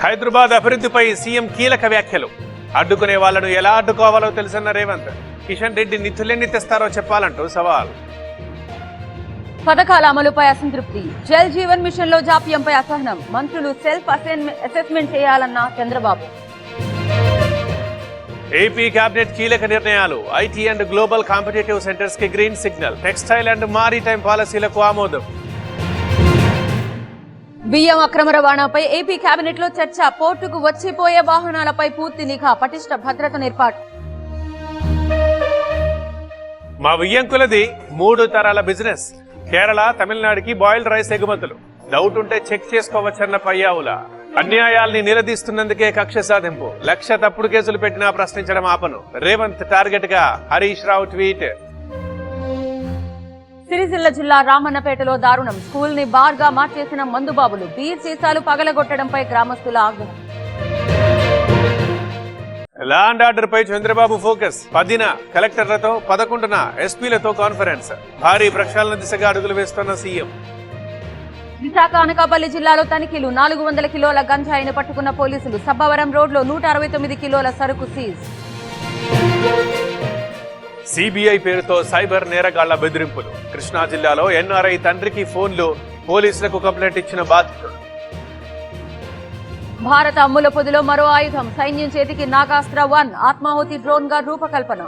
హైదరాబాద్ అభివృద్ధిపై సీఎం కీలక వ్యాఖ్యలు. అడ్డుకునే వాళ్లను ఎలా అడ్డుకోవాలో తెలుసన్న రేవంత్. కిషన్ రెడ్డి నిధులెన్ని తెస్తారో చెప్పాలంటూ సవాల్. పథకాల అమలుపై అసంతృప్తి. జల్ జీవన్ మిషన్ లో జాప్యంపై అసహనం. మంత్రులు సెల్ఫ్ అసెస్మెంట్ చేయాలన్న చంద్రబాబు. ఏపీ కేబినెట్ కీలక నిర్ణయాలు. IT and global competitive centres కి green signal. Textile and maritime పాలసీలకు ఆమోదం. బియ్యం అక్రమ రవాణాపై ఏపీ కేబినెట్ లో చర్చ. పోర్టుకు వచ్చిపోయే వాహనాలపై పూర్తి నిఘా. పటిష్ట భద్రతను ఏర్పాటు. మా వియ్యంకులది 3 తరాల బిజినెస్. కేరళ, తమిళనాడుకి బాయిల్డ్ రైస్ ఎగుమతులు. డౌట్ ఉంటే చెక్ చేసుకోవచ్చన్న పయ్యావుల. అన్యాయాల్ని నిలదీస్తున్నందుకే కక్ష సాధింపు. 1,00,000 తప్పుడు కేసులు పెట్టినా ప్రశ్నించడం ఆపను. రేవంత్ టార్గెట్ గా హరీష్ రావు ట్వీట్. సిరిసిల్ల జిల్లా రామన్నపేటలో దారుణం. స్కూల్ ని బార్ గా మార్చేసిన మందుబాబులు. బీర్ సీసాలు పగలగొట్టడంపై గ్రామస్తుల ఆగ్రహం. లా అండ్ ఆర్డర్ పై చంద్రబాబు ఫోకస్. 10న కలెక్టర్లతో, 11న ఎస్పీలతో కాన్ఫరెన్స్. భారీ ప్రక్షాళన దిశగా అడుగులు వేస్తున్న సీఎం. విశాఖ అనకాపల్లి జిల్లాలో తనిఖీలు. 400 కిలోల గంజాయిని పట్టుకున్న పోలీసులు. సబ్బవరం రోడ్లో 169 కిలోల సరుకు సీజ్. సిబిఐ పేరుతో సైబర్ నేరగాళ్ల బెదిరింపులు. కృష్ణా జిల్లాలో ఎన్ఆర్ఐ తండ్రికి ఫోన్లు. పోలీసులకు కంప్లైంట్ ఇచ్చిన బాధితుడు. భారత అమ్ముల పొదిలో మరో ఆయుధం. సైన్యం చేతికి నాగాస్త్ర 1 ఆత్మాహుతి డ్రోన్ గా రూపకల్పన.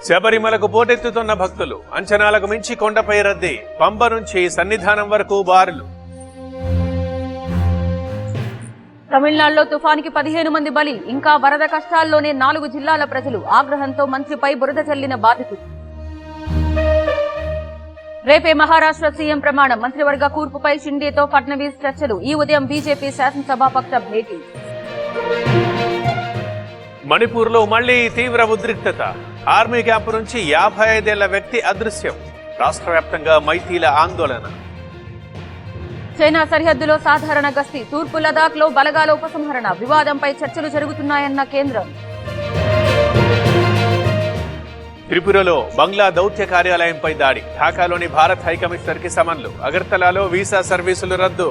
శబరిమలకు పోటెత్తుతున్న భక్తులు. అంచనాలకు మించి కొండపై రద్దీ. పంబ నుంచి సన్నిధానం వరకు బారులు. తమిళనాడులో తుఫానికి 15 మంది బలి. ఇంకా వరద కష్టాల్లోనే 4 జిల్లాల ప్రజలు. ఆగ్రహంతో మంత్రిపై బురద చల్లిన బాధితులు. రేపే మహారాష్ట్ర సీఎం ప్రమాణం. మంత్రివర్గ కూర్పుపై షిండేతో ఫడ్నవీస్ చర్చలు. ఈ ఉదయం బీజేపీ శాసనసభాపక్ష భేటీ. మణిపూర్ లో మళ్లీ తీవ్ర ఉద్రిక్తత. ఆర్మీ క్యాంపు నుంచి 55 ఏళ్ల వ్యక్తి అదృశ్యం. రాష్ట్ర వ్యాప్తంగా మైతీల ఆందోళన. చైనా సరిహద్దులో సాధారణ గస్తీ. తూర్పు లదాఖ్ లో బలగాల ఉపసంహరణ. వివాదంపై చర్చలు జరుగుతున్నాయన్న కేంద్రం. త్రిపురలో బంగ్లా దౌత్య కార్యాలయంపై దాడి. ఢాకాలోని భారత్ హైకమిషనర్ కి సమన్లు. అగర్తలాలో వీసా సర్వీసులు రద్దు.